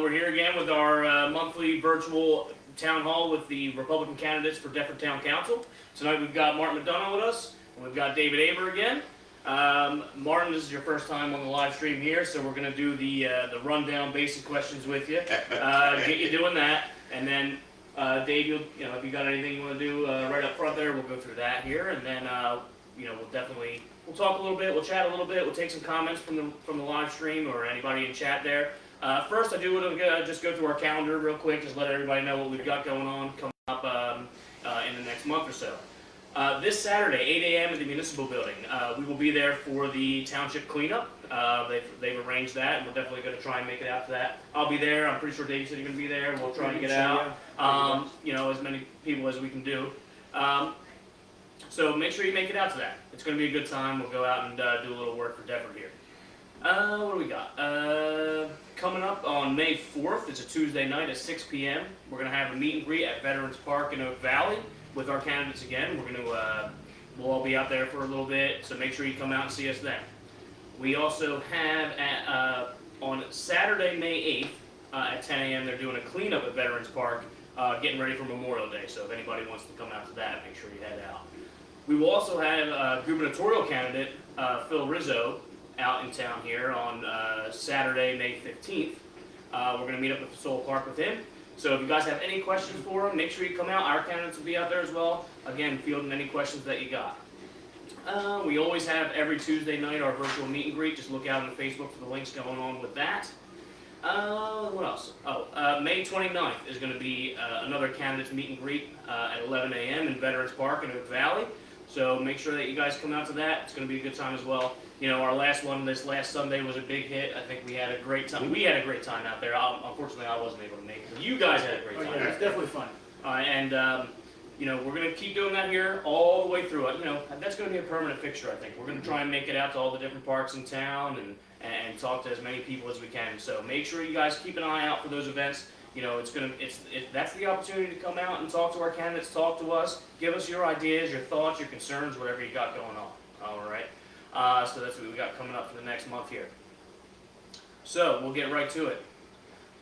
We're here again with our monthly virtual town hall with the Republican candidates for Deptford Town Council. Tonight we've got Martin Mcdonough with us, and we've got David Aber again. Martin, this is your first time on the live stream here, so we're going to do the rundown basic questions with you, get you doing that, and then Dave, if you got anything you want to do right up front there, we'll go through that here, and then we'll talk a little bit, we'll chat a little bit, we'll take some comments from the live stream or anybody in chat there. First, I do want to just go through our calendar real quick, just let everybody know what we've got going on coming up in the next month or so. This Saturday, 8 a.m. at the Municipal Building, we will be there for the township cleanup. They've arranged that, and we're definitely going to try and make it out to that. I'll be there. I'm pretty sure Dave said you're going to be there. We'll try and get out, as many people as we can do. So make sure you make it out to that. It's going to be a good time. We'll go out and do a little work for Deptford here. What do we got? Coming up on May 4th, it's a Tuesday night at 6 p.m. We're going to have a meet and greet at Veterans Park in Oak Valley with our candidates again. We'll all be out there for a little bit, so make sure you come out and see us then. We also have on Saturday, May 8th at 10 a.m. they're doing a cleanup at Veterans Park, getting ready for Memorial Day. So if anybody wants to come out to that, make sure you head out. We will also have gubernatorial candidate Phil Rizzo out in town here on Saturday, May 15th. We're going to meet up at the Soul Park with him. So if you guys have any questions for him, make sure you come out. Our candidates will be out there as well. Again, fielding any questions that you got. We always have every Tuesday night our virtual meet and greet. Just look out on Facebook for the links going on with that. What else? May 29th is going to be another candidates meet and greet at 11 a.m. in Veterans Park in Oak Valley. So make sure that you guys come out to that. It's going to be a good time as well. Our last one this last Sunday was a big hit. I think we had a great time. We had a great time out there. Unfortunately, I wasn't able to make it. But you guys had a great time. Yeah, it's definitely fun. We're going to keep doing that here all the way through it. That's going to be a permanent fixture, I think. We're going to try and make it out to all the different parks in town and talk to as many people as we can. So make sure you guys keep an eye out for those events. That's the opportunity to come out and talk to our candidates, talk to us, give us your ideas, your thoughts, your concerns, whatever you got going on. All right. So that's what we got coming up for the next month here. So we'll get right to it.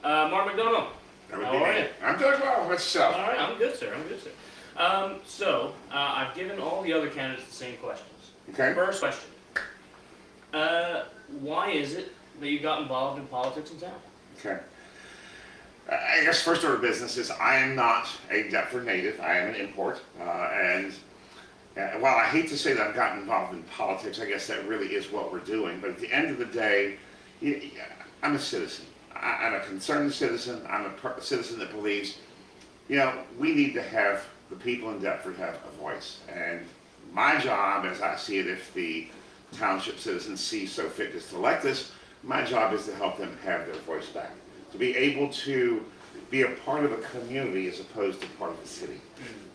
Mark Mcdonough, how are you? I'm doing well. What's yourself? All right, I'm good, sir. I've given all the other candidates the same questions. Okay. First question. Why is it that you got involved in politics in town? Okay. I guess first order of business is I am not a Deptford native. I am an import. While I hate to say that I've gotten involved in politics, I guess that really is what we're doing. But at the end of the day, I'm a citizen. I'm a concerned citizen. I'm a citizen that believes, we need to have the people in Deptford have a voice. And my job, as I see it, if the township citizens see so fit as to elect us, my job is to help them have their voice back. To be able to be a part of a community as opposed to part of a city.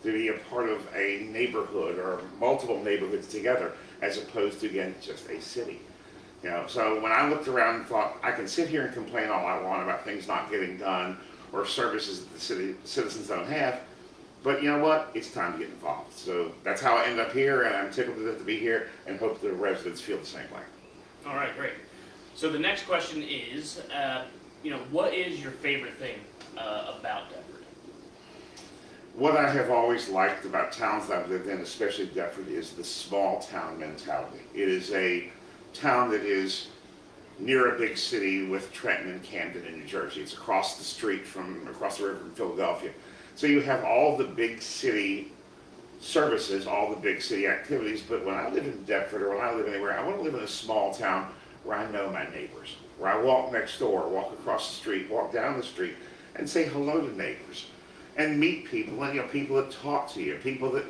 To be a part of a neighborhood or multiple neighborhoods together as opposed to, again, just a city. So when I looked around and thought, I can sit here and complain all I want about things not getting done or services that the citizens don't have, but you know what? It's time to get involved. So that's how I ended up here, and I'm tickled to be here and hope the residents feel the same way. All right, great. So the next question is, what is your favorite thing about Deptford? What I have always liked about towns that I've lived in, especially Deptford, is the small town mentality. It is a town that is near a big city with Trenton and Camden in New Jersey. It's across the street across the river from Philadelphia. So you have all the big city services, all the big city activities, but when I live in Deptford or when I live anywhere, I want to live in a small town where I know my neighbors, where I walk next door, walk across the street, walk down the street, and say hello to neighbors. And meet people, and people that talk to you, people that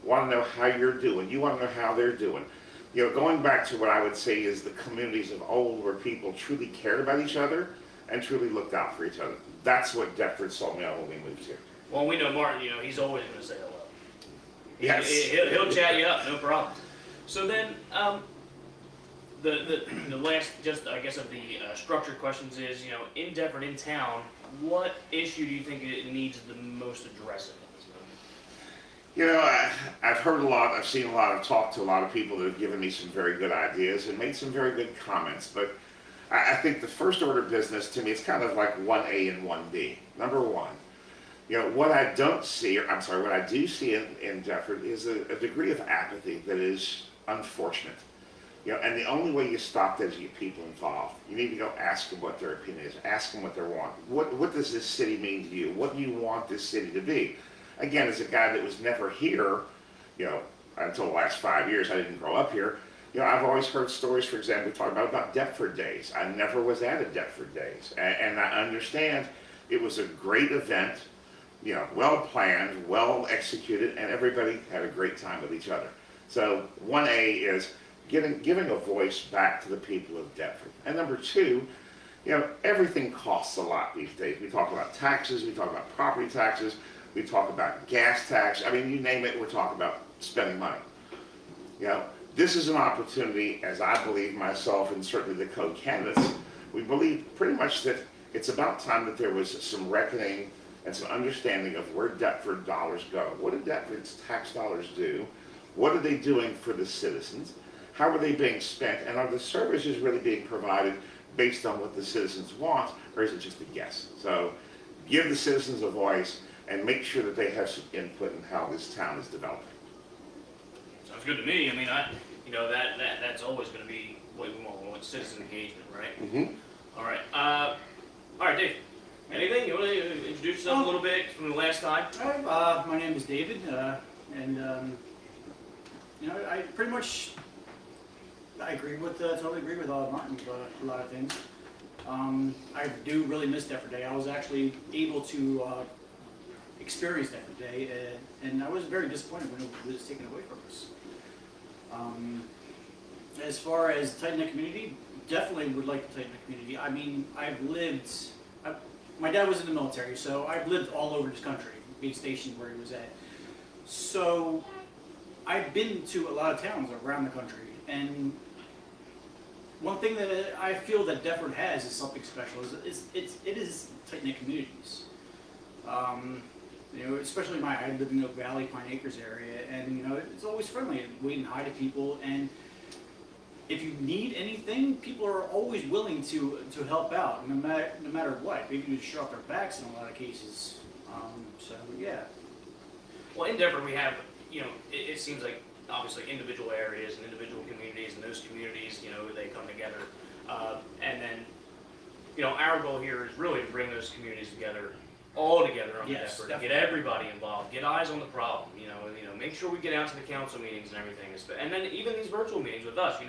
want to know how you're doing. You want to know how they're doing. Going back to what I would say is the communities of old, where people truly cared about each other and truly looked out for each other. That's what Deptford sold me on when we moved here. Well, we know Martin. He's always going to say hello. Yes. He'll chat you up, no problem. So then, the last, just I guess, of the structured questions is, in Deptford, in town, what issue do you think it needs the most addressing at this moment? I've heard a lot, I've seen a lot, I've talked to a lot of people that have given me some very good ideas and made some very good comments, but I think the first order of business to me, it's kind of like 1A and 1B. Number one, what I don't see, or I'm sorry, what I do see in Deptford is a degree of apathy that is unfortunate. And the only way you stop that is you get people involved. You need to go ask them what their opinion is, ask them what they want. What does this city mean to you? What do you want this city to be? Again, as a guy that was never here, until the last 5 years, I didn't grow up here. I've always heard stories, for example, talk about Deptford Days. I never was at a Deptford Days. And I understand it was a great event, well planned, well executed, and everybody had a great time with each other. So 1A is giving a voice back to the people of Deptford. And number two, everything costs a lot these days. We talk about taxes, we talk about property taxes, we talk about gas tax. I mean, you name it, we're talking about spending money. This is an opportunity, as I believe myself and certainly the co-candidates, we believe pretty much that it's about time that there was some reckoning and some understanding of where Deptford dollars go. What do Deptford's tax dollars do? What are they doing for the citizens? How are they being spent? And are the services really being provided based on what the citizens want, or is it just a guess? So give the citizens a voice and make sure that they have some input in how this town is developing. Sounds good to me. I mean, that's always going to be what we want. We want citizen engagement, right? Mm-hmm. All right. All right, Dave. Anything? You want to introduce yourself a little bit from the last time? Hi, my name is David, and I pretty much totally agree with Martin about a lot of things. I do really miss Deptford Day. I was actually able to experience Deptford Day, and I was very disappointed when it was taken away from us. As far as tighten the community, definitely would like to tighten the community. I mean, my dad was in the military, so I've lived all over this country, being stationed where he was at. So I've been to a lot of towns around the country, and one thing that I feel that Deptford has is something special. It is tight-knit communities. Especially I live in the Oak Valley, Pine Acres area, and it's always friendly, waving hi to people, and if you need anything, people are always willing to help out, no matter what. They can just show up their backs in a lot of cases. So yeah. Well, in Deptford we have, it seems like obviously individual areas and individual communities, and those communities, they come together, and then, our goal here is really to bring those communities together, all together on Yes, Deptford, get everybody involved, get eyes on the problem, make sure we get out to the council meetings and everything, and then even these virtual meetings with us,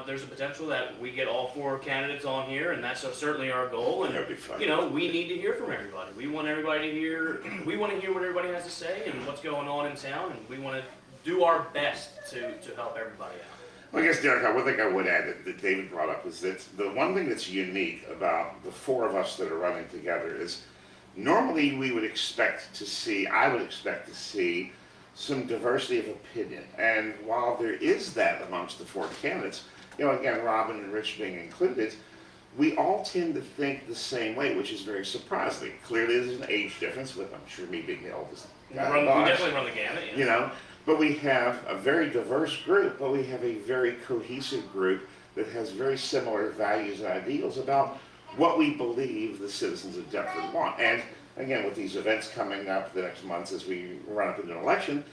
there's a potential that we get all 4 candidates on here, and that's certainly our goal. And That'd be fun. we need to hear from everybody. We want everybody to hear. We want to hear what everybody has to say and what's going on in town, and we want to do our best to help everybody out. Well, I guess, Derek, one thing I would add that David brought up is that the one thing that's unique about the 4 of us that are running together is normally I would expect to see some diversity of opinion. And while there is that amongst the 4 candidates, again, Robin and Rich being included, we all tend to think the same way, which is very surprising. Clearly there's an age difference, with I'm sure me being the oldest guy. We definitely run the gamut. But we have a very diverse group, but we have a very cohesive group that has very similar values and ideals about what we believe the citizens of Deptford want. And again, with these events coming up the next months as we run up into an election,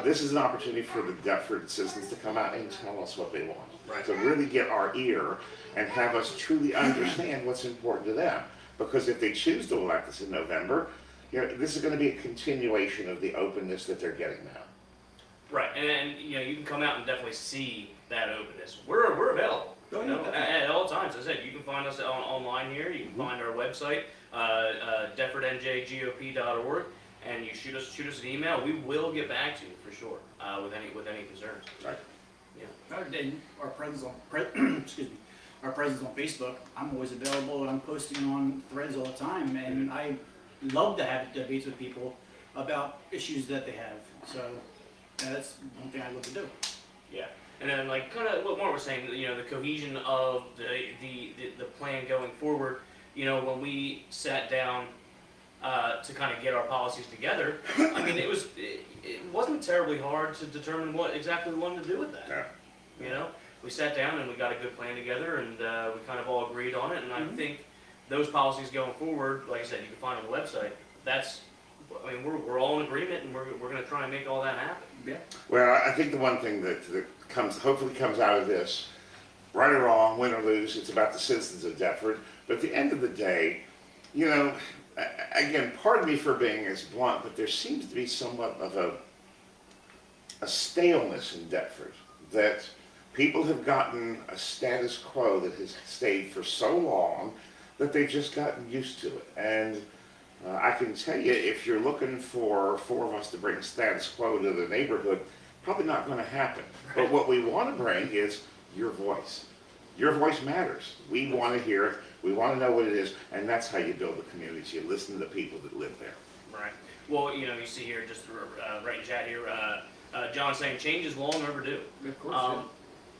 this is an opportunity for the Deptford citizens to come out and tell us what they want. Right. To really get our ear and have us truly understand what's important to them. Because if they choose to elect us in November, this is going to be a continuation of the openness that they're getting now. Right, and you can come out and definitely see that openness. We're available. At all times. As I said, you can find us online here. You can find our website, DeptfordNJGOP.org, and you shoot us an email. We will get back to you for sure with any concerns. Right. Yeah. And our presence on our presence on Facebook. I'm always available, and I'm posting on threads all the time, and I love to have debates with people about issues that they have. So that's one thing I love to do. Yeah. And then, kind of what Mark was saying, the cohesion of the plan going forward. When we sat down to kind of get our policies together, I mean, it wasn't terribly hard to determine what exactly we wanted to do with that. Yeah. we sat down and we got a good plan together, and we kind of all agreed on it. And I think those policies going forward, like I said, you can find on the website. I mean, we're all in agreement, and we're going to try and make all that happen. Yeah. Well, I think the one thing that hopefully comes out of this, right or wrong, win or lose, it's about the citizens of Deptford. But at the end of the day, you know, again, pardon me for being as blunt, but there seems to be somewhat of a staleness in Deptford, that people have gotten a status quo that has stayed for so long that they've just gotten used to it. And I can tell you, if you're looking for four of us to bring status quo to the neighborhood, probably not going to happen. But what we want to bring is your voice. Your voice matters. We want to hear it. We want to know what it is, and that's how you build the communities. You listen to the people that live there. Right. Well, you know, you see here, just right in chat here, John saying change is long overdue. Of course.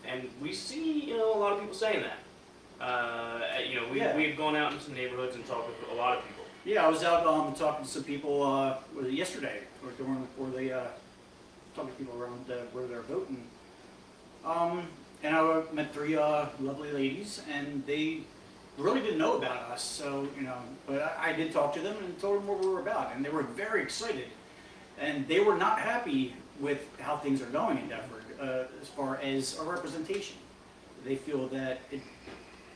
And we see, you know, a lot of people saying that. You know, we've gone out in some neighborhoods and talked with a lot of people. Yeah, I was out talking to some people was it yesterday, or before they talking to people around where they're voting. And I met three lovely ladies, and they really didn't know about us. So, you know, but I did talk to them and told them what we were about, and they were very excited. And they were not happy with how things are going in Deptford as far as our representation. They feel that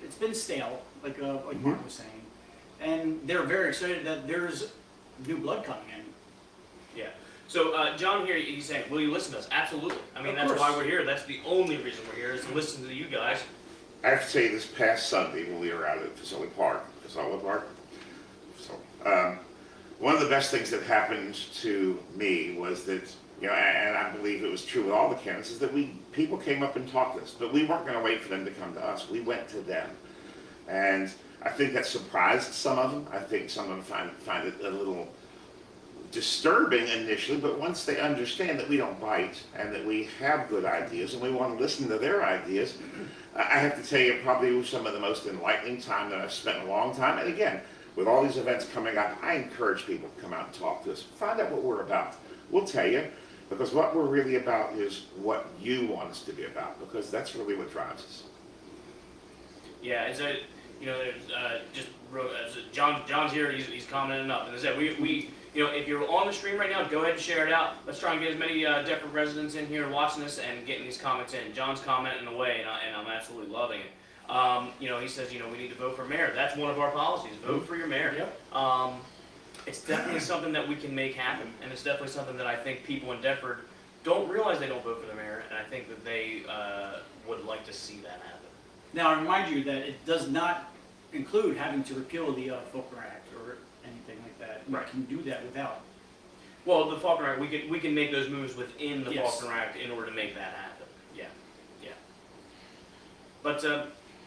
it's been stale, like Mark was saying. And they're very excited that there's new blood coming in. Yeah. So John here, he's saying, will you listen to us? Absolutely. I mean, that's why we're here. That's the only reason we're here, is to listen to you guys. I have to say, this past Sunday when we were out at Facility Park, one of the best things that happened to me was that, you know, and I believe it was true with all the candidates, is that people came up and talked to us, but we weren't going to wait for them to come to us. We went to them. And I think that surprised some of them. I think some of them find it a little disturbing initially, but once they understand that we don't bite and that we have good ideas and we want to listen to their ideas, I have to tell you, probably was some of the most enlightening time that I've spent in a long time. And again, with all these events coming up, I encourage people to come out and talk to us. Find out what we're about. We'll tell you, because what we're really about is what you want us to be about, because that's really what drives us. Yeah, it's a, you know, just John's here. He's commenting up, and as I said, we you know, if you're on the stream right now, go ahead and share it out. Let's try and get as many Deptford residents in here watching this and getting these comments in. John's commenting away, and I'm absolutely loving it. You know, he says, you know, we need to vote for mayor. That's one of our policies. Vote for your mayor. Yep. It's definitely something that we can make happen, and it's definitely something that I think people in Deptford don't realize they don't vote for the mayor, and I think that they would like to see that happen. Now, I remind you that it does not include having to repeal the Faulkner Act or anything like that. Right. We can do that without. Well, the Faulkner Act, we can make those moves within the Yes. Faulkner Act in order to make that happen. Yeah, yeah. But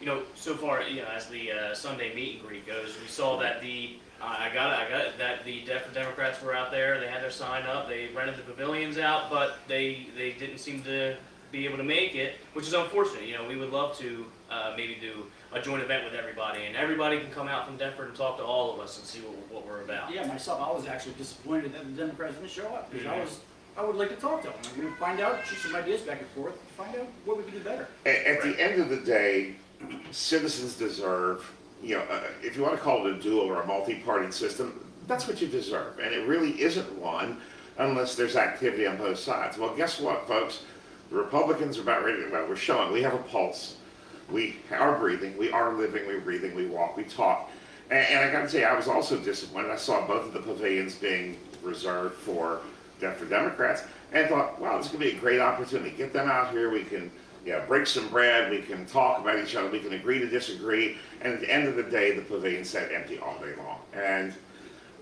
you know, so far, you know, as the Sunday meet and greet goes, we saw that I got it, that the Deptford Democrats were out there. They had their sign up. They rented the pavilions out, but they didn't seem to be able to make it, which is unfortunate. You know, we would love to maybe do a joint event with everybody, and everybody can come out from Deptford and talk to all of us and see what we're about. Yeah, myself, I was actually disappointed that the Democrats didn't show up, because I would like to talk to them. We would find out, shoot some ideas back and forth, find out what we can do better. At the end of the day, citizens deserve, you know, if you want to call it a dual or a multi-party system, that's what you deserve. And it really isn't one unless there's activity on both sides. Well, guess what, folks? The Republicans are about ready to, we're showing, we have a pulse. We are breathing, we are living, we're breathing, we walk, we talk. And I got to say, I was also disappointed. I saw both of the pavilions being reserved for Democrats, and thought, wow, this is going to be a great opportunity. Get them out here, we can break some bread, we can talk about each other, we can agree to disagree, and at the end of the day, the pavilion sat empty all day long. And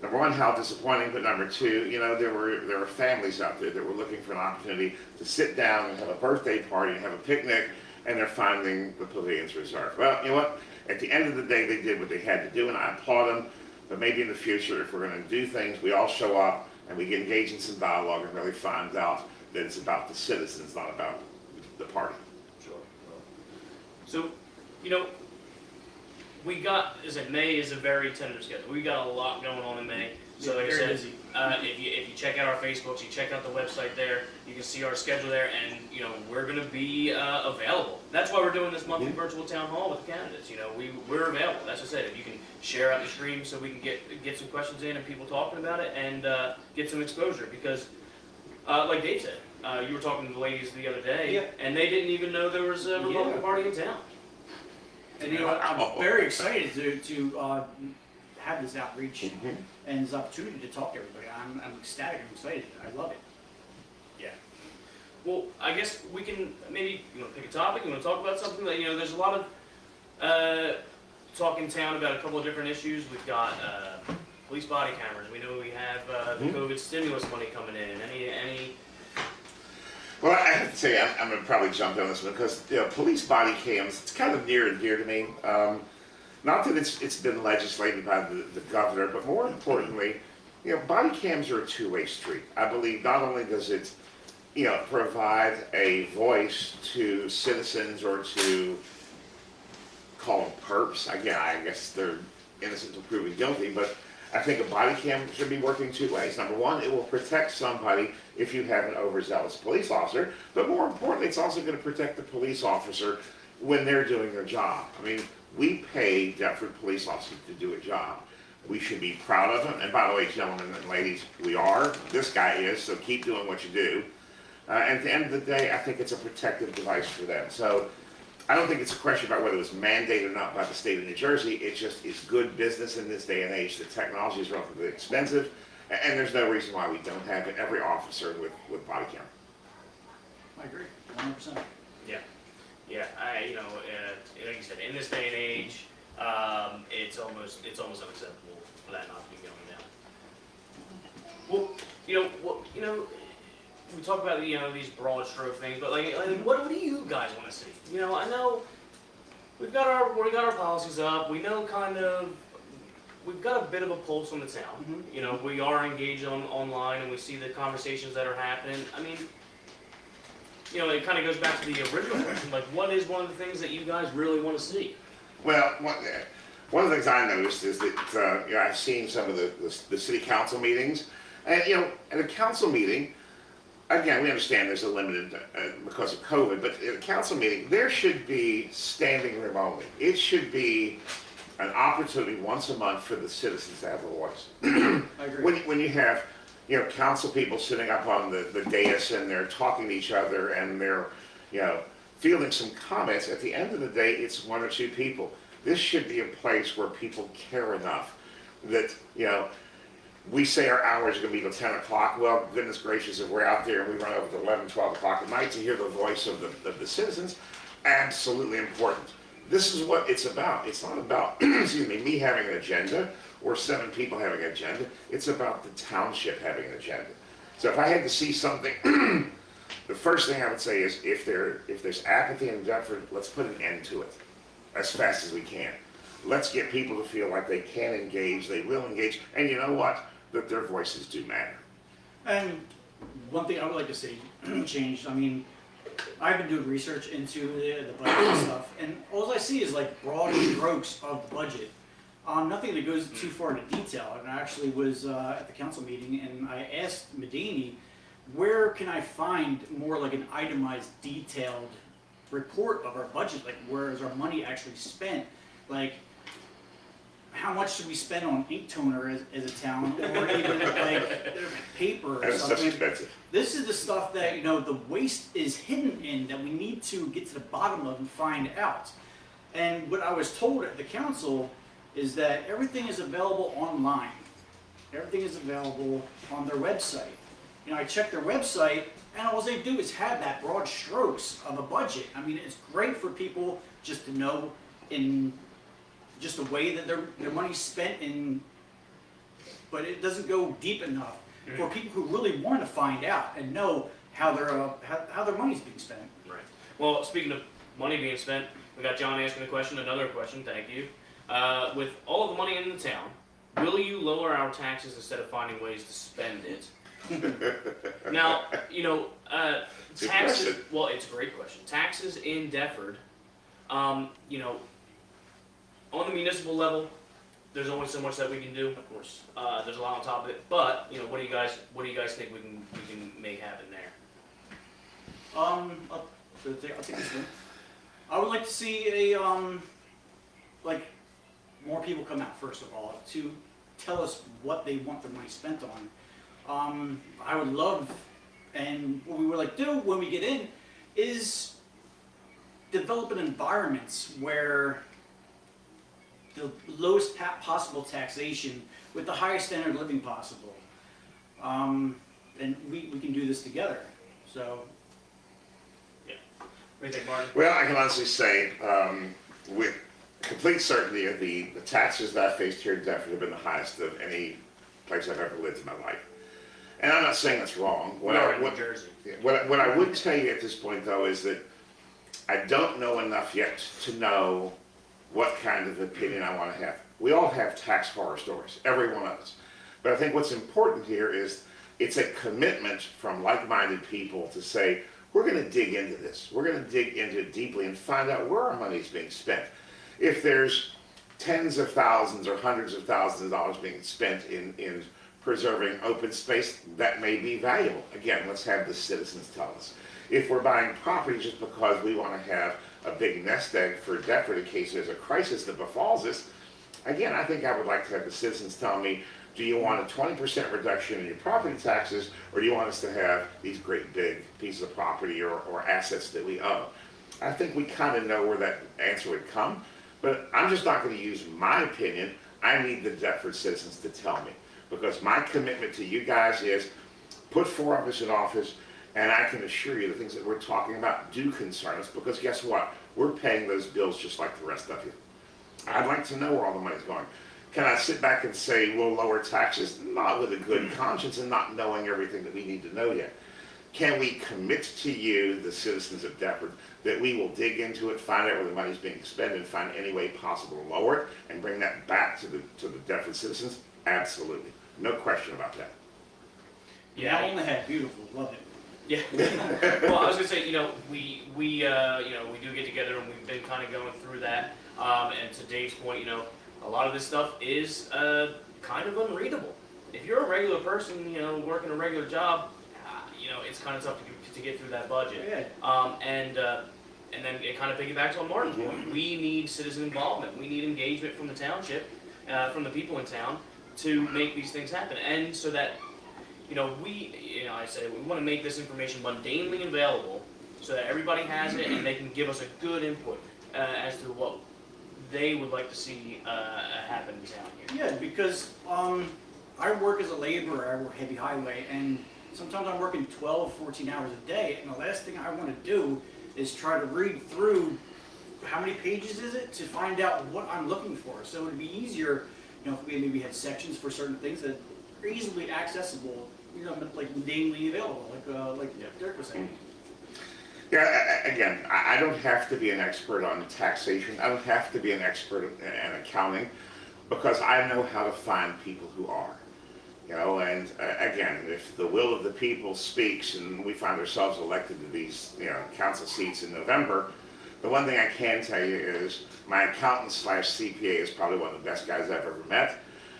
number one, how disappointing, but number two, you know, there were families out there that were looking for an opportunity to sit down and have a birthday party and have a picnic, and they're finding the pavilions reserved. Well, you know what? At the end of the day, they did what they had to do, and I applaud them. But maybe in the future, if we're going to do things, we all show up and we get engaged in some dialogue and really find out that it's about the citizens, not about the party. Sure. So, you know, we got, as I said, May is a very tentative schedule. We got a lot going on in May. So like I Very said, busy. if you check out our Facebooks, you check out the website there, you can see our schedule there, and we're going to be available. That's why we're doing this monthly virtual town hall with the candidates. We're available. That's what I said. If you can share out the stream so we can get some questions in and people talking about it and get some exposure, because like Dave said, you were talking to the ladies the other day, Yeah. and they didn't even know there was a Republican Yeah. Party in town. And I'm very excited to have this outreach and this opportunity to talk to everybody. I'm ecstatic. I'm excited. I love it. Yeah. Well, I guess we can maybe pick a topic. You want to talk about something that there's a lot of talk in town about a couple of different issues. We've got police body cameras. We know we have the COVID stimulus money coming in. Any? Well, I have to say, I'm going to probably jump on this one because police body cams, it's kind of near and dear to me. Not that it's been legislated by the governor, but more importantly, body cams are a two-way street. I believe not only does it, provide a voice to citizens or to call them perps. Again, I guess they're innocent until proven guilty, but I think a body cam should be working two ways. Number one, it will protect somebody if you have an overzealous police officer, but more importantly, it's also going to protect the police officer when they're doing their job. I mean, we pay Deptford police officers to do a job. We should be proud of them. And by the way, gentlemen and ladies, we are. This guy is, so keep doing what you do. And at the end of the day, I think it's a protective device for them. So I don't think it's a question about whether it was mandated or not by the state of New Jersey. It just is good business in this day and age. The technology is relatively expensive, and there's no reason why we don't have every officer with body camera. I agree, 100%. Yeah. Yeah. Like you said, in this day and age, it's almost unacceptable for that not to be going down. Well, we talk about these broad stroke things, but like what do you guys want to see? I know we've got our policies up. We know we've got a bit of a pulse on the town. We are engaged online, and we see the conversations that are happening. I mean, it kind of goes back to the original question. Like, what is one of the things that you guys really want to see? Well, one of the things I noticed is that I've seen some of the city council meetings, and at a council meeting, again, we understand there's a limited because of COVID, but at a council meeting, there should be standing room only. It should be an opportunity once a month for the citizens to have a voice. I agree. When you have council people sitting up on the dais and they're talking to each other and they're fielding some comments, at the end of the day, it's one or two people. This should be a place where people care enough that we say our hours are going to be till 10 o'clock. Well, goodness gracious, if we're out there and we run over to 11, 12 o'clock at night to hear the voice of the citizens, absolutely important. This is what it's about. It's not about, me having an agenda or 7 people having an agenda. It's about the township having an agenda. So if I had to see something, the first thing I would say is if there's apathy in Deptford, let's put an end to it as fast as we can. Let's get people to feel like they can engage, they will engage, and you know what? That their voices do matter. And one thing I would like to see changed, I mean, I've been doing research into the budget and stuff, and all I see is like broad strokes of the budget. Nothing that goes too far into detail. And I actually was at the council meeting, and I asked Mcdonough, where can I find more like an itemized, detailed report of our budget? Like, where is our money actually spent? Like, how much should we spend on ink toner as a town, or even like paper or That's something? such expensive. This is the stuff that the waste is hidden in that we need to get to the bottom of and find out. And what I was told at the council is that everything is available online. Everything is available on their website. I checked their website, and all they do is have that broad strokes of a budget. I mean, it's great for people just to know in just the way that their money's spent in, but it doesn't go deep enough for people who really want to find out and know how their money's being spent. Right. Well, speaking of money being spent, we got John asking a question. Another question. Thank you. With all of the money in the town, will you lower our taxes instead of finding ways to spend it? Now, taxes. Question. Well, it's a great question. Taxes in Deptford, on the municipal level, there's only so much that we can do. Of course, there's a lot on top of it. But what do you guys think we can make happen there? I'll take this one. I would like to see a like more people come out first of all to tell us what they want their money spent on. I would love, and what we would like to do when we get in is develop an environment where the lowest possible taxation with the highest standard of living possible. And we can do this together. So. What do you think, Martin? Well, I can honestly say, with complete certainty, the taxes that I faced here in Deptford have been the highest of any place I've ever lived in my life. And I'm not saying that's wrong. We're in New Jersey. What I would tell you at this point, though, is that I don't know enough yet to know what kind of opinion I want to have. We all have tax horror stories, every one of us. But I think what's important here is it's a commitment from like-minded people to say, we're going to dig into this. We're going to dig into it deeply and find out where our money is being spent. If there's tens of thousands or hundreds of thousands of dollars being spent in preserving open space, that may be valuable. Again, let's have the citizens tell us. If we're buying property just because we want to have a big nest egg for Deptford in case there's a crisis that befalls us, again, I think I would like to have the citizens tell me, do you want a 20% reduction in your property taxes, or do you want us to have these great big pieces of property or assets that we own? I think we kind of know where that answer would come, but I'm just not going to use my opinion. I need the Deptford citizens to tell me, because my commitment to you guys is put four of us in office, and I can assure you the things that we're talking about do concern us, because guess what? We're paying those bills just like the rest of you. I'd like to know where all the money's going. Can I sit back and say we'll lower taxes? Not with a good conscience and not knowing everything that we need to know yet. Can we commit to you, the citizens of Deptford, that we will dig into it, find out where the money's being spent, and find any way possible to lower it, and bring that back to the Deptford citizens? Absolutely. No question about that. Yeah, on the head. Beautiful. Love it. Yeah. Well, I was gonna say, we do get together and we've been kind of going through that. And to Dave's point, a lot of this stuff is kind of unreadable. If you're a regular person, working a regular job, it's kind of tough to get through that budget. Yeah. And then it kind of piggybacks on Martin's point. We need citizen involvement. We need engagement from the township, from the people in town, to make these things happen. And so that, I say we want to make this information mundanely available so that everybody has it and they can give us a good input as to what they would like to see happen down here. Yeah, because I work as a laborer, I work heavy highway, and sometimes I'm working 12, 14 hours a day, and the last thing I want to do is try to read through how many pages is it to find out what I'm looking for. So it would be easier, if we maybe had sections for certain things that are easily accessible, like mundanely available, like Derek was saying. Yeah, again, I don't have to be an expert on taxation. I don't have to be an expert in accounting, because I know how to find people who are. And again, if the will of the people speaks and we find ourselves elected to these, council seats in November, the one thing I can tell you is my accountant / CPA is probably one of the best guys I've ever met.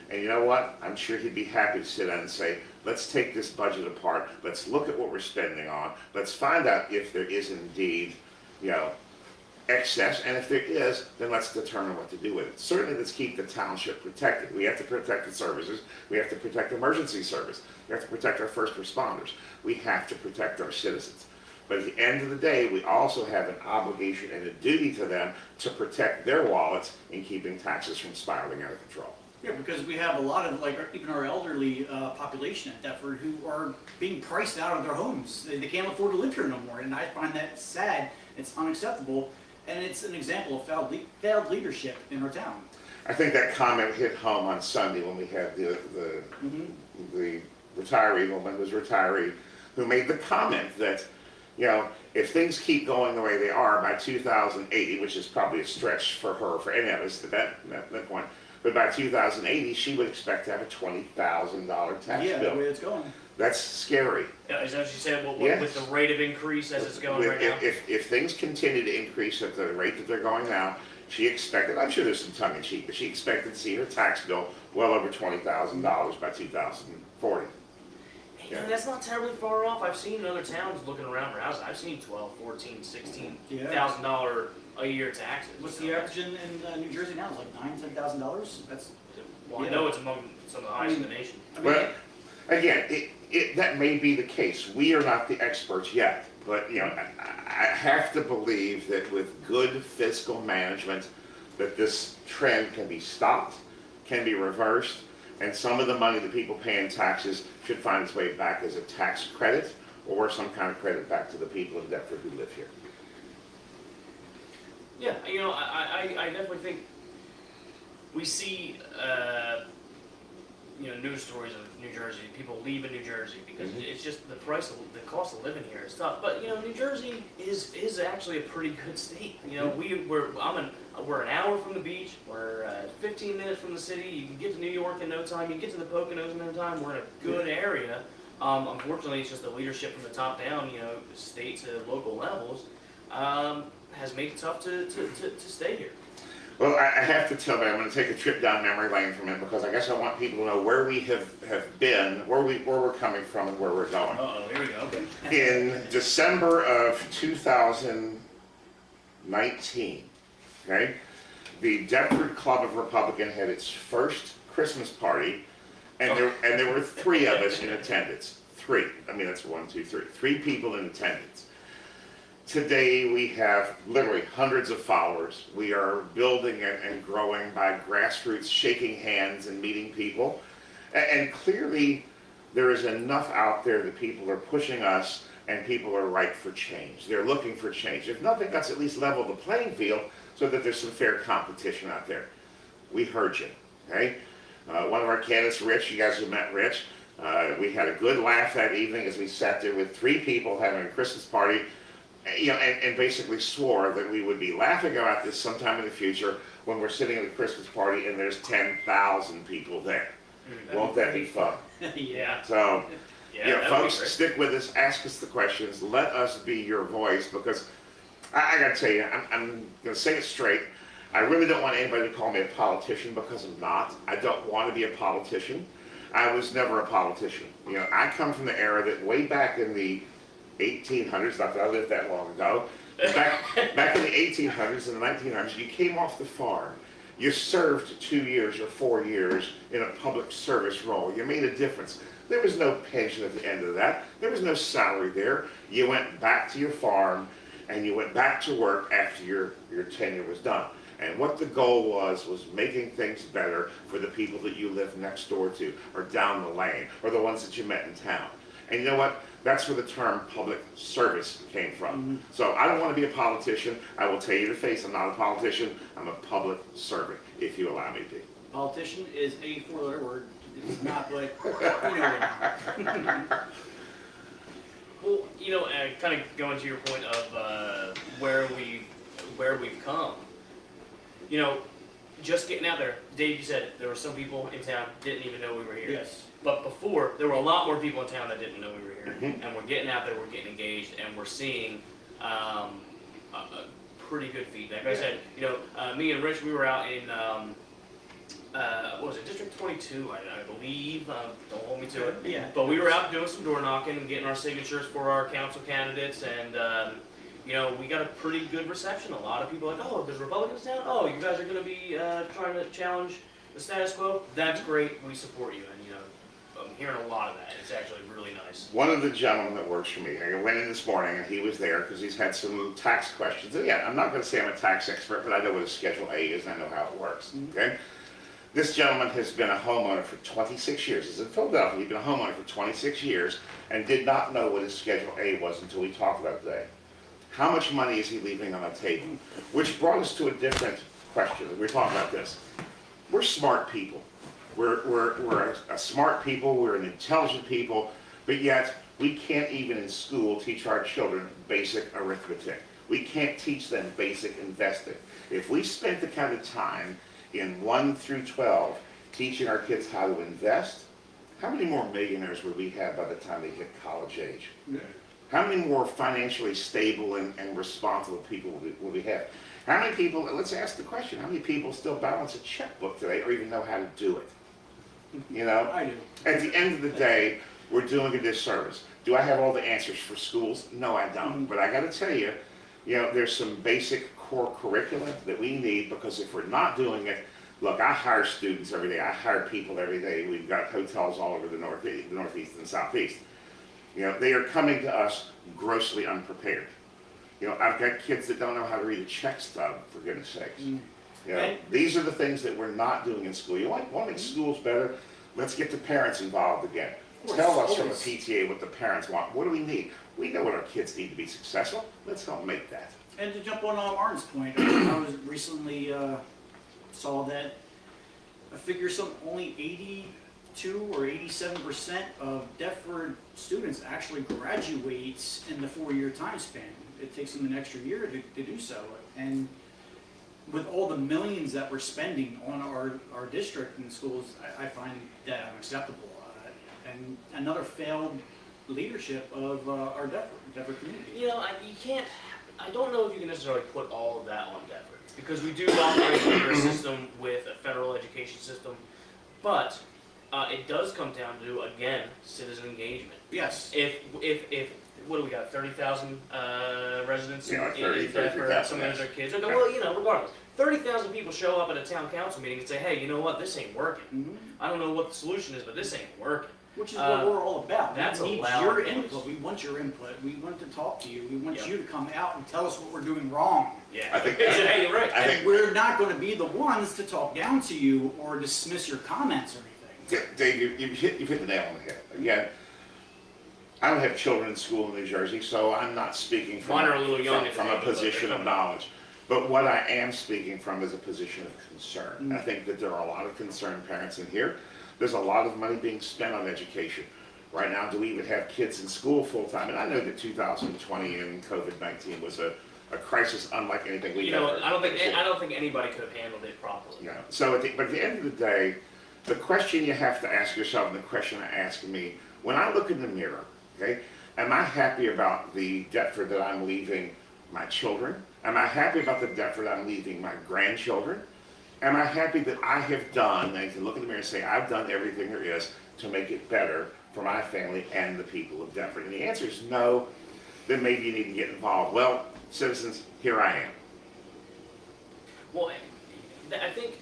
And you know what? I'm sure he'd be happy to sit down and say, let's take this budget apart. Let's look at what we're spending on. Let's find out if there is indeed, excess. And if there is, then let's determine what to do with it. Certainly, let's keep the township protected. We have to protect the services. We have to protect emergency service. We have to protect our first responders. We have to protect our citizens. But at the end of the day, we also have an obligation and a duty to them to protect their wallets in keeping taxes from spiraling out of control. Yeah, because we have a lot of, even our elderly population at Deptford who are being priced out of their homes. They can't afford to live here no more, and I find that sad. It's unacceptable, and it's an example of failed leadership in our town. I think that comment hit home on Sunday when we had the retiree woman who was retiree, who made the comment that, if things keep going the way they are by 2080, which is probably a stretch for her, for any of us at that point, but by 2080, she would expect to have a $20,000 tax bill. Yeah, the way it's going. That's scary. Yeah, is that what you said? Yes. With the rate of increase as it's going right now? If things continue to increase at the rate that they're going now, she expected, I'm sure there's some tongue in cheek, but she expected to see her tax bill well over $20,000 by 2040. Yeah, that's not terribly far off. I've seen in other towns looking around for houses. I've seen $12, $14, $16,000 a year taxes. What's the average in New Jersey now? It's like $9,000, $10,000. That's Well, I know it's among some of the highest in the nation. I mean, But again, that may be the case. We are not the experts yet, but I have to believe that with good fiscal management, that this trend can be stopped, can be reversed, and some of the money that people pay in taxes should find its way back as a tax credit or some kind of credit back to the people in Deptford who live here. Yeah, I definitely think we see, news stories of New Jersey, people leaving New Jersey because it's just the cost of living here is tough. But New Jersey is actually a pretty good state. We're an hour from the beach. We're 15 minutes from the city. You can get to New York in no time. You can get to the Poconos in no time. We're in a good area. Unfortunately, it's just the leadership from the top down, state to local levels, has made it tough to stay here. Well, I have to tell you, I'm going to take a trip down memory lane for a minute because I guess I want people to know where we have been, where we're coming from, and where we're going. Uh-oh, here we go. In December of 2019, okay, the Deptford Club of Republican had its first Christmas party, and there were 3 of us in attendance. 3. I mean, that's 1, 2, 3. 3 people in attendance. Today we have literally hundreds of followers. We are building and growing by grassroots, shaking hands and meeting people. And clearly there is enough out there that people are pushing us and people are ripe for change. They're looking for change. If nothing, let's at least level the playing field so that there's some fair competition out there. We heard you, okay? One of our candidates, Rich, you guys have met Rich. We had a good laugh that evening as we sat there with 3 people having a Christmas party. And basically swore that we would be laughing about this sometime in the future when we're sitting at a Christmas party and there's 10,000 people there. Won't that be fun? Yeah. So, folks, be great. stick with us, ask us the questions, let us be your voice, because I gotta tell you, I'm gonna say it straight, I really don't want anybody to call me a politician because I'm not. I don't want to be a politician. I was never a politician. I come from the era that way back in the 1800s, not that I lived that long ago, back in the 1800s and the 1900s, you came off the farm. You served 2 years or 4 years in a public service role. You made a difference. There was no pension at the end of that. There was no salary there. You went back to your farm and you went back to work after your tenure was done. And what the goal was making things better for the people that you live next door to or down the lane or the ones that you met in town. And you know what? That's where the term public service came from. So I don't want to be a politician. I will tell you to face, I'm not a politician. I'm a public servant, if you allow me to be. politician is a 4-letter word. It's not, but Well, kind of going to your point of where we've come. Just getting out there. Dave, you said it. There were some people in town didn't even know we were here. yes. But before, there were a lot more people in town that didn't know we were here. And we're getting out there, we're getting engaged, and we're seeing a pretty good feedback. Like I said, me and Rich, we were out in, what was it, District 22, I believe. Don't hold me to it. Yeah. But we were out doing some door knocking and getting our signatures for our council candidates, and we got a pretty good reception. A lot of people are like, oh, there's Republicans down? Oh, you guys are going to be trying to challenge the status quo? That's great. We support you. And, I'm hearing a lot of that. It's actually really nice. One of the gentlemen that works for me, I went in this morning and he was there because he's had some tax questions. And yeah, I'm not going to say I'm a tax expert, but I know what a Schedule A is and I know how it works, okay? This gentleman has been a homeowner for 26 years. He's in Philadelphia. He's been a homeowner for 26 years and did not know what his Schedule A was until we talked about it today. How much money is he leaving on the table? Which brought us to a different question. We're talking about this. We're smart people. We're a smart people, we're an intelligent people, but yet we can't even in school teach our children basic arithmetic. We can't teach them basic investing. If we spent the kind of time in 1 through 12 teaching our kids how to invest, how many more millionaires would we have by the time they hit college age? Yeah. How many more financially stable and responsible people would we have? How many people, let's ask the question, how many people still balance a checkbook today or even know how to do it? You know? I do. At the end of the day, we're doing a disservice. Do I have all the answers for schools? No, I don't. But I gotta tell you, there's some basic core curricula that we need, because if we're not doing it, look, I hire students every day. I hire people every day. We've got hotels all over the Northeast and Southeast. They are coming to us grossly unprepared. I've got kids that don't know how to read a check stub, for goodness sakes. These are the things that we're not doing in school. You want to make schools better? Let's get the parents involved again. Tell us from a PTA what the parents want. What do we need? We know what our kids need to be successful. Let's help make that. And to jump on Martin's point, I was recently saw that I figure only 82 or 87% of Deptford students actually graduates in the 4-year time span. It takes them an extra year to do so. And with all the millions that we're spending on our district and schools, I find that unacceptable. And another failed leadership of our Deptford community. I don't know if you can necessarily put all of that on Deptford, because we do operate under a system with a federal education system, but it does come down to, again, citizen engagement. Yes. If what do we got, 30,000 residents in 30, Deptford, some of their kids. Okay, well, regardless, 30,000 people show up at a town council meeting and say, hey, you know what, this ain't working. I don't know what the solution is, but this ain't working. Which is what we're all about. That's we need a your loud input. voice. We want your input. We want to talk to you. We want you to come out and tell us what we're doing wrong. Yeah, I think hey, you're right. And we're not going to be the ones to talk down to you or dismiss your comments or anything. Dave, you've hit the nail on the head. Again, I don't have children in school in New Jersey, so I'm not speaking from a position of knowledge. But what I am speaking from is a position of concern. I think that there are a lot of concerned parents in here. There's a lot of money being spent on education. Right now, do we even have kids in school full time? And I know that 2020 and COVID-19 was a crisis unlike anything we've ever. I don't think anybody could have handled it properly. So, but at the end of the day, the question you have to ask yourself, and the question I ask me, when I look in the mirror, okay, am I happy about the Deptford that I'm leaving my children? Am I happy about the Deptford I'm leaving my grandchildren? Am I happy that I have done, and I can look in the mirror and say, I've done everything there is to make it better for my family and the people of Deptford? And the answer is no, then maybe you need to get involved. Well, citizens, here I am. Well, I think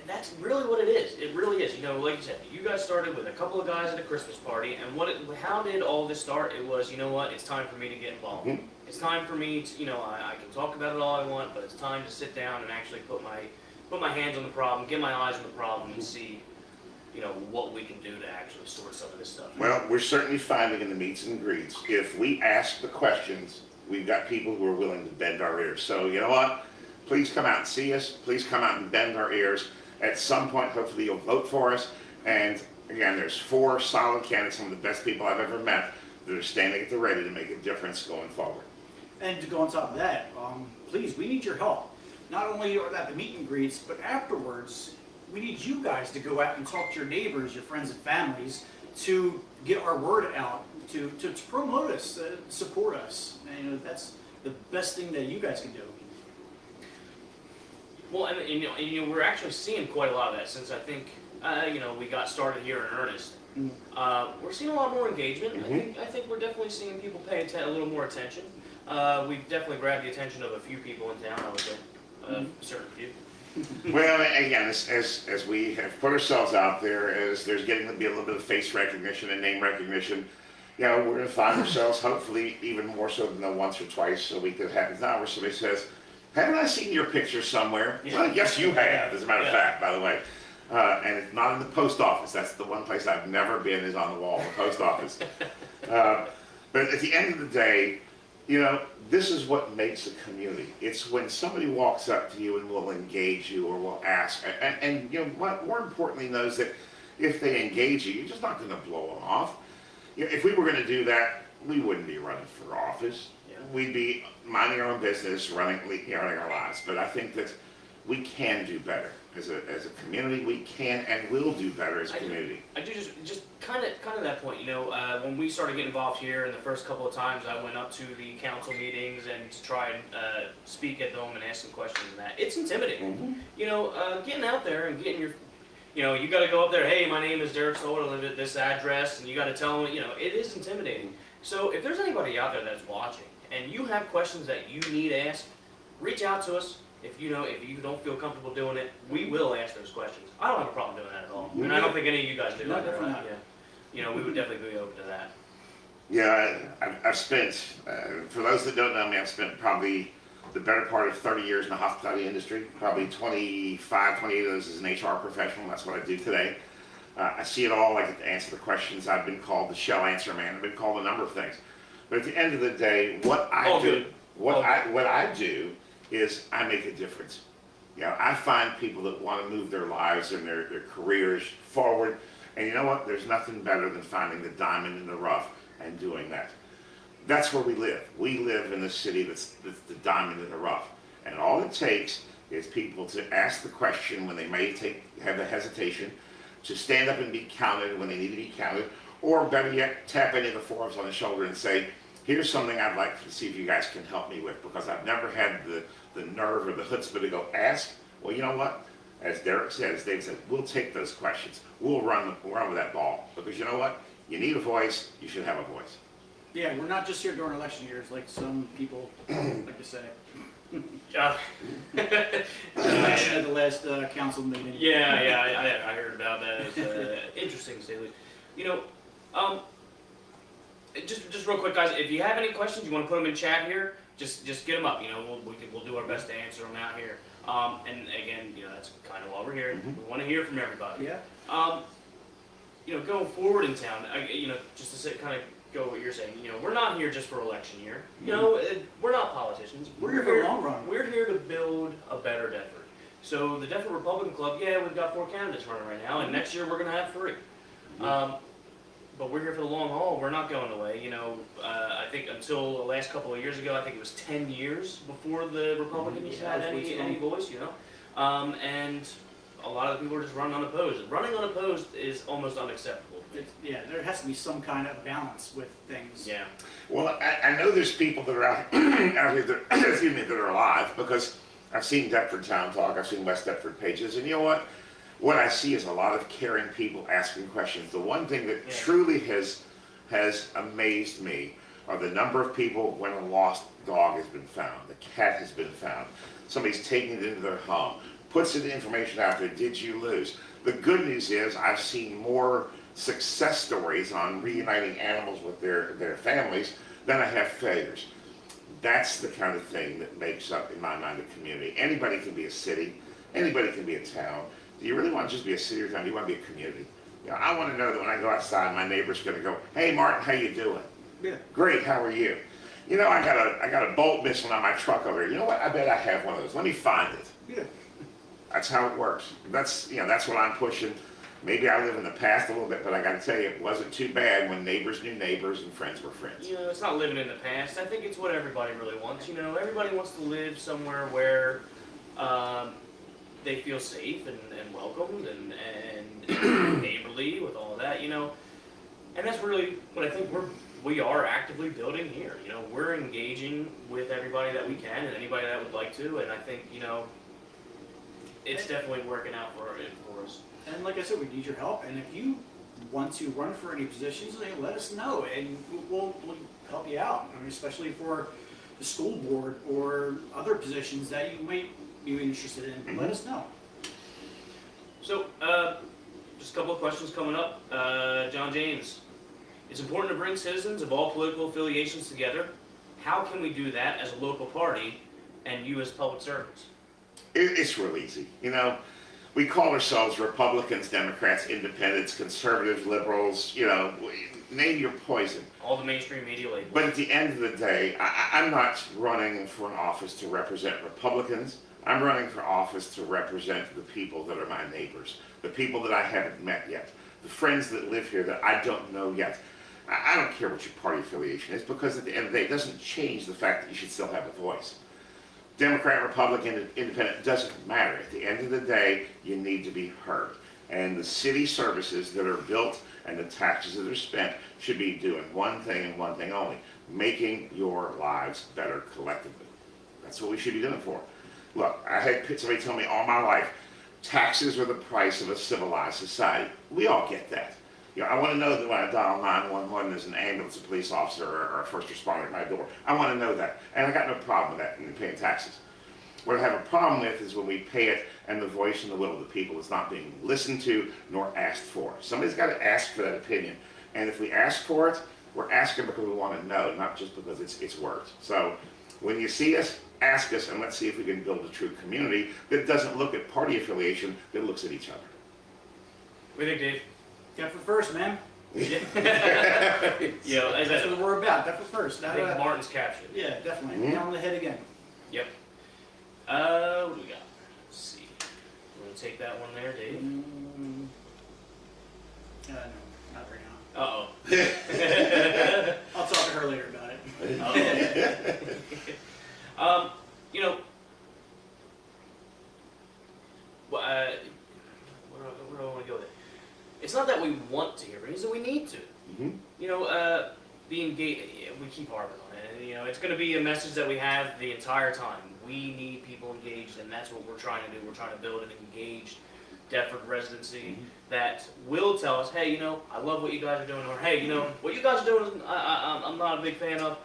that's really what it is. It really is. Like you said, you guys started with a couple of guys at a Christmas party, and how did all this start? It was, it's time for me to get involved. It's time for me to, I can talk about it all I want, but it's time to sit down and actually put my hands on the problem, get my eyes on the problem, and see, what we can do to actually sort some of this stuff. Well, we're certainly finding in the meets and greets, if we ask the questions, we've got people who are willing to bend our ears. So you know what? Please come out and see us. Please come out and bend our ears. At some point, hopefully you'll vote for us. And again, there's 4 solid candidates, some of the best people I've ever met, that are standing at the ready to make a difference going forward. And to go on top of that, please, we need your help. Not only at the meet and greets, but afterwards, we need you guys to go out and talk to your neighbors, your friends and families, to get our word out, to promote us, support us. And that's the best thing that you guys can do. Well, and we're actually seeing quite a lot of that since I think we got started here in earnest. We're seeing a lot more engagement. I think we're definitely seeing people pay a little more attention. We've definitely grabbed the attention of a few people in town, I would say, a certain few. Well, again, as we have put ourselves out there, as there's getting to be a little bit of face recognition and name recognition, we're going to find ourselves, hopefully, even more so than the once or twice a week that happens now, where somebody says, haven't I seen your picture somewhere? Yeah. Well, yes, you have, as a matter of fact, by the way. And it's not in the post office. That's the one place I've never been, is on the wall, the post office. But at the end of the day, this is what makes a community. It's when somebody walks up to you and will engage you or will ask, and more importantly knows that if they engage you, you're just not going to blow them off. If we were going to do that, we wouldn't be running for office. We'd be minding our own business, running our lives. But I think that we can do better. As a community, we can and will do better as a community. I do just kind of that point. When we started getting involved here, and the first couple of times I went up to the council meetings and to try and speak at them and ask some questions and that, it's intimidating. Getting out there and getting your, you got to go up there. Hey, my name is Derek Stallwood. I live at this address, and you got to tell them. It is intimidating. So if there's anybody out there that's watching and you have questions that you need asked, reach out to us. If you don't feel comfortable doing it, we will ask those questions. I don't have a problem doing that at all. And I don't think any of you guys do. No, definitely not. Yeah. We would definitely be open to that. Yeah, I've spent, for those that don't know me, I've spent probably the better part of 30 years in the hospitality industry, probably 25, 28 of those as an HR professional. That's what I do today. I see it all. I get to answer the questions. I've been called the shell answer man. I've been called a number of things. But at the end of the day, what I do is I make a difference. I find people that want to move their lives and their careers forward. And you know what? There's nothing better than finding the diamond in the rough and doing that. That's where we live. We live in a city that's the diamond in the rough. And all it takes is people to ask the question when they may have a hesitation, to stand up and be counted when they need to be counted, or better yet, tap any of the four of us on the shoulder and say, here's something I'd like to see if you guys can help me with, because I've never had the nerve or the chutzpah to go ask. Well, you know what? As Derek said, as Dave said, we'll take those questions. We'll run with that ball. Because you know what? You need a voice. You should have a voice. Yeah, we're not just here during election years like some people like to say. Mentioned at the last council meeting. Yeah, I heard about that. It's interesting, Staley. Just real quick, guys. If you have any questions, you want to put them in chat here. Just get them up. We'll do our best to answer them out here. And again, that's kind of why we're here. We want to hear from everybody. Yeah. Going forward in town, just to say, kind of go what you're saying. We're not here just for election year. We're not politicians. We're here for the long run. We're here to build a better Deptford. So the Deptford Republican Club, we've got 4 candidates running right now, and next year we're going to have 3. But we're here for the long haul. We're not going away. I think until the last couple of years ago, I think it was 10 years before the Republicans had any voice. And a lot of the people are just running unopposed. Running unopposed is almost unacceptable. There has to be some kind of balance with things. Yeah. Well, I know there's people that are out here that are alive, because I've seen Deptford Town Talk, I've seen West Deptford pages, and you know what? What I see is a lot of caring people asking questions. The one thing that truly has amazed me are the number of people when a lost dog has been found, the cat has been found, somebody's taking it into their home, puts the information out there, did you lose? The good news is I've seen more success stories on reuniting animals with their families than I have failures. That's the kind of thing that makes up, in my mind, a community. Anybody can be a city, anybody can be a town. Do you really want to just be a city or town? Do you want to be a community? I want to know that when I go outside, my neighbor's going to go, hey, Martin, how you doing? Yeah. Great, how are you? I got a bolt missing on my truck over here. You know what? I bet I have one of those. Let me find it. Yeah. That's how it works. That's what I'm pushing. Maybe I live in the past a little bit, but I got to tell you, it wasn't too bad when neighbors knew neighbors and friends were friends. It's not living in the past. I think it's what everybody really wants. Everybody wants to live somewhere where they feel safe and welcomed and neighborly with all of that, And that's really what I think we are actively building here. We're engaging with everybody that we can and anybody that would like to, and I think, it's definitely working out for us. And like I said, we need your help. And if you want to run for any positions, let us know, and we'll help you out. Especially for the school board or other positions that you might be interested in. Let us know. So, just a couple of questions coming up. John James, it's important to bring citizens of all political affiliations together. How can we do that as a local party and you as public servants? It's real easy. We call ourselves Republicans, Democrats, Independents, Conservatives, Liberals, name your poison. All the mainstream media labels. But at the end of the day, I'm not running for an office to represent Republicans. I'm running for office to represent the people that are my neighbors, the people that I haven't met yet, the friends that live here that I don't know yet. I don't care what your party affiliation is, because at the end of the day, it doesn't change the fact that you should still have a voice. Democrat, Republican, Independent, doesn't matter. At the end of the day, you need to be heard. And the city services that are built and the taxes that are spent should be doing one thing and one thing only, making your lives better collectively. That's what we should be doing for. Look, I had somebody tell me all my life, taxes are the price of a civilized society. We all get that. You know, I want to know that when I dial 911, there's an ambulance, a police officer, or a first responder at my door. I want to know that. And I got no problem with that in paying taxes. What I have a problem with is when we pay it and the voice and the will of the people is not being listened to nor asked for. Somebody's got to ask for that opinion. And if we ask for it, we're asking because we want to know, not just because it's words. So when you see us, ask us, and let's see if we can build a true community that doesn't look at party affiliation, that looks at each other. What do you think, Dave? Deptford first, man. Yeah, That's what we're about. Deptford first. I think Martin's captured. Yeah, definitely. Mm-hmm. Down on the head again. Yep. What do we got? Let's see. We're gonna take that one there, Dave. No, not right now. Uh-oh. I'll talk to her later about it. You know, where do I want to go there? It's not that we want to hear, it's that we need to. Mm-hmm. You know, the engage. We keep harping on it, and you know, it's going to be a message that we have the entire time. We need people engaged, and that's what we're trying to do. We're trying to build an engaged Deptford residency that will tell us, hey, you know, I love what you guys are doing, or hey, you know, what you guys are doing, I'm not a big fan of.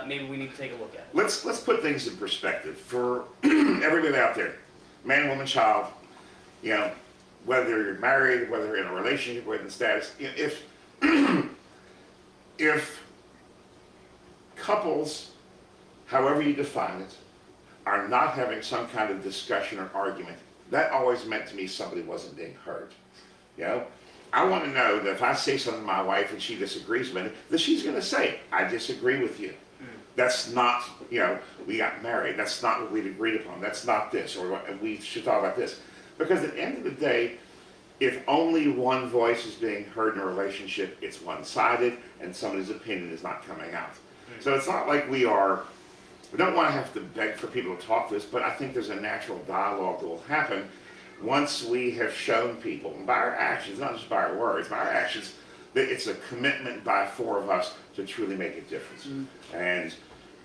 Maybe we need to take a look at it. Let's put things in perspective for everybody out there, man, woman, child. You know, whether you're married, whether you're in a relationship, whether in status. You know, if couples, however you define it, are not having some kind of discussion or argument, that always meant to me somebody wasn't being heard. You know, I want to know that if I say something to my wife and she disagrees with me, that she's going to say, I disagree with you. That's not, you know, we got married. That's not what we'd agreed upon. That's not this, or we should talk about this. Because at the end of the day, if only one voice is being heard in a relationship, it's one-sided, and somebody's opinion is not coming out. So it's not like we don't want to have to beg for people to talk to us, but I think there's a natural dialogue that will happen once we have shown people, and by our actions, not just by our words, by our actions, that it's a commitment by four of us to truly make a difference. And,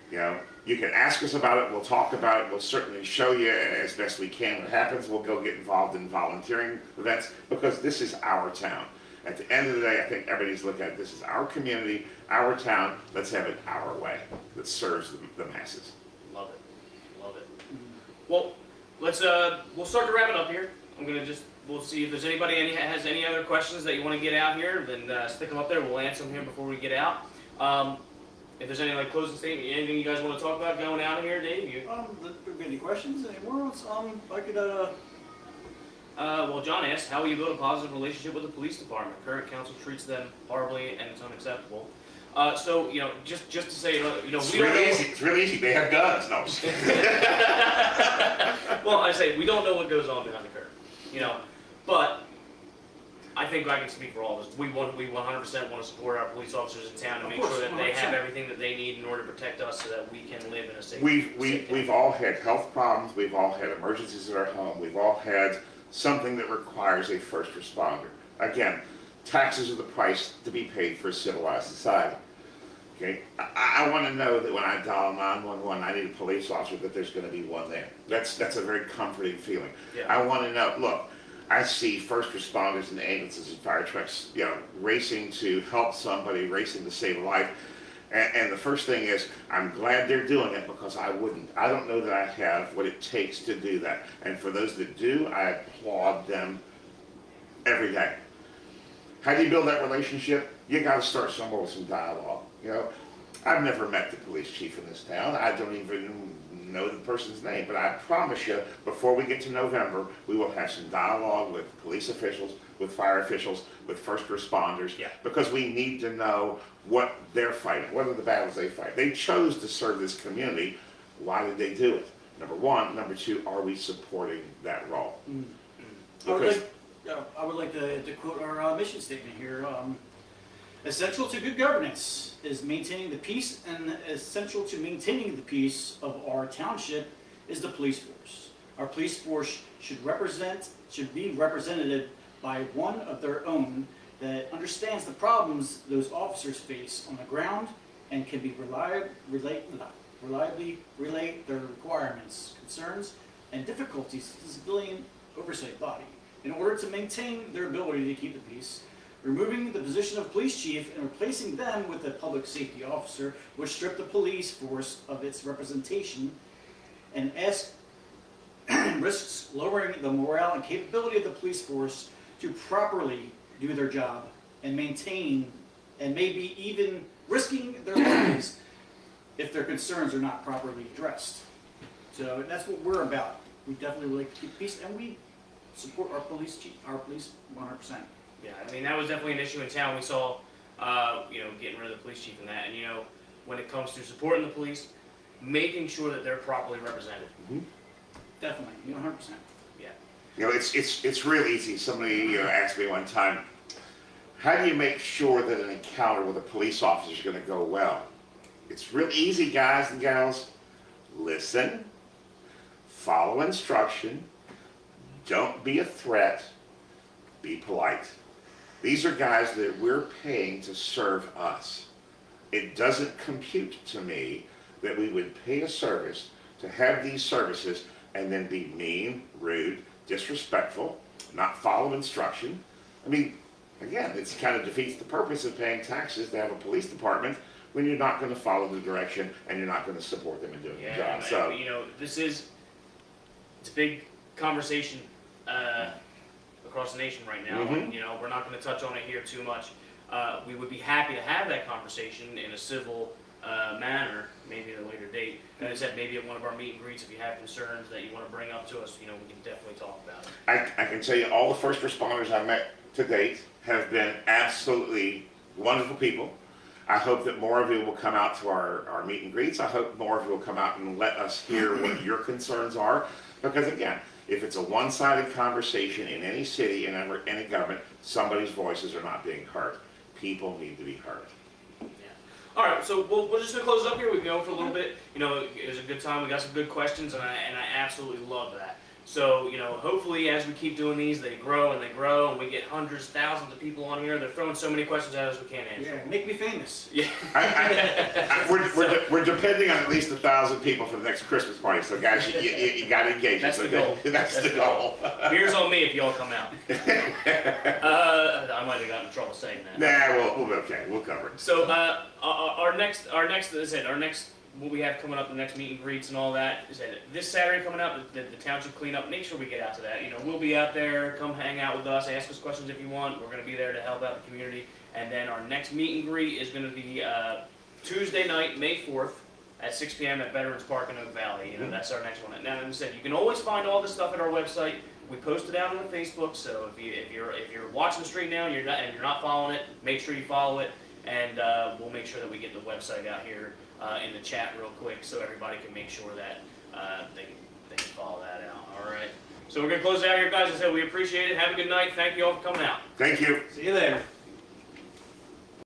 you know, you can ask us about it, we'll talk about it, we'll certainly show you as best we can what happens, we'll go get involved in volunteering events, because this is our town. At the end of the day, I think everybody's looking at this as our community, our town, let's have it our way, that serves the masses. Love it. Love it. Well, we'll start to wrap it up here. We'll see if there's anybody has any other questions that you want to get out here, then stick them up there. We'll answer them here before we get out. If there's any closing statement, anything you guys want to talk about going out of here, Dave? Any questions? Anymore else? I could, Well, John asked, how will you build a positive relationship with the police department? Current council treats them horribly and it's unacceptable. So, you know, just to say, you know, It's really easy. They have guns. No. Well, I say, we don't know what goes on behind the curtain, you know, but I think I can speak for all of us. We 100% want to support our police officers in town and make sure that they have everything that they need in order to protect us so that we can live in a safe We've all had health problems. We've all had emergencies at our home. We've all had something that requires a first responder. Again, taxes are the price to be paid for a civilized society. Okay, I want to know that when I dial 911, I need a police officer, that there's going to be one there. That's a very comforting feeling. Yeah. I want to know, look, I see first responders and ambulances and fire trucks, you know, racing to help somebody, racing to save a life. And the first thing is, I'm glad they're doing it, because I wouldn't. I don't know that I have what it takes to do that. And for those that do, I applaud them every day. How do you build that relationship? You got to start somewhere with some dialogue. You know, I've never met the police chief in this town. I don't even know the person's name, but I promise you, before we get to November, we will have some dialogue with police officials, with fire officials, with first responders, because we need to know what they're fighting, what are the battles they fight. They chose to serve this community. Why did they do it? Number one. Number two, are we supporting that role? I would like to quote our mission statement here. Essential to good governance is maintaining the peace, and essential to maintaining the peace of our township is the police force. Our police force should be represented by one of their own that understands the problems those officers face on the ground and can be reliably relay their requirements, concerns, and difficulties to the civilian oversight body in order to maintain their ability to keep the peace. Removing the position of police chief and replacing them with a public safety officer would strip the police force of its representation and risks lowering the morale and capability of the police force to properly do their job and maintain, and maybe even risking their lives if their concerns are not properly addressed. So that's what we're about. We definitely would like to keep peace, and we support our police 100%. Yeah, I mean, that was definitely an issue in town. We saw, getting rid of the police chief and that. And, when it comes to supporting the police, making sure that they're properly represented. Mm-hmm. Definitely, 100%. Yeah. It's real easy. Somebody asked me one time, how do you make sure that an encounter with a police officer is going to go well? It's real easy, guys and gals. Listen, follow instruction, don't be a threat, be polite. These are guys that we're paying to serve us. It doesn't compute to me that we would pay a service to have these services and then be mean, rude, disrespectful, not follow instruction. I mean, again, it kind of defeats the purpose of paying taxes to have a police department when you're not going to follow the direction and you're not going to support them in doing the job. So, it's a big conversation across the nation right now. Mm-hmm. And, we're not going to touch on it here too much. We would be happy to have that conversation in a civil manner, maybe at a later date. And I said, maybe at one of our meet and greets, if you have concerns that you want to bring up to us, we can definitely talk about it. I can tell you all the first responders I've met to date have been absolutely wonderful people. I hope that more of you will come out to our meet and greets. I hope more of you will come out and let us hear what your concerns are. Because again, if it's a one-sided conversation in any city, in any government, somebody's voices are not being heard. People need to be heard. Yeah. All right, so we're just going to close it up here. We've been going for a little bit. It was a good time. We got some good questions, and I absolutely love that. So, hopefully as we keep doing these, they grow, and we get hundreds, thousands of people on here. They're throwing so many questions at us we can't answer. Yeah, make me famous. Yeah. We're depending on at least 1,000 people for the next Christmas party. So guys, you got to engage. That's the goal. That's the goal. Beer's on me if y'all come out. I might have gotten in trouble saying that. Nah, we'll be okay. We'll cover it. So our next, what we have coming up, the next meet and greets and all that, is that this Saturday coming up, the township cleanup. Make sure we get out to that. We'll be out there. Come hang out with us. Ask us questions if you want. We're going to be there to help out the community. And then our next meet and greet is going to be Tuesday night, May 4th, at 6 p.m. at Veterans Park in Oak Valley. That's our next one. Now, as I said, you can always find all this stuff at our website. We post it out on Facebook. So if you're watching the stream now and you're not following it, make sure you follow it, and we'll make sure that we get the website out here in the chat real quick, so everybody can make sure that they can follow that out. All right. So we're gonna close it out here, guys. As I said, we appreciate it. Have a good night. Thank you all for coming out. Thank you. See you there.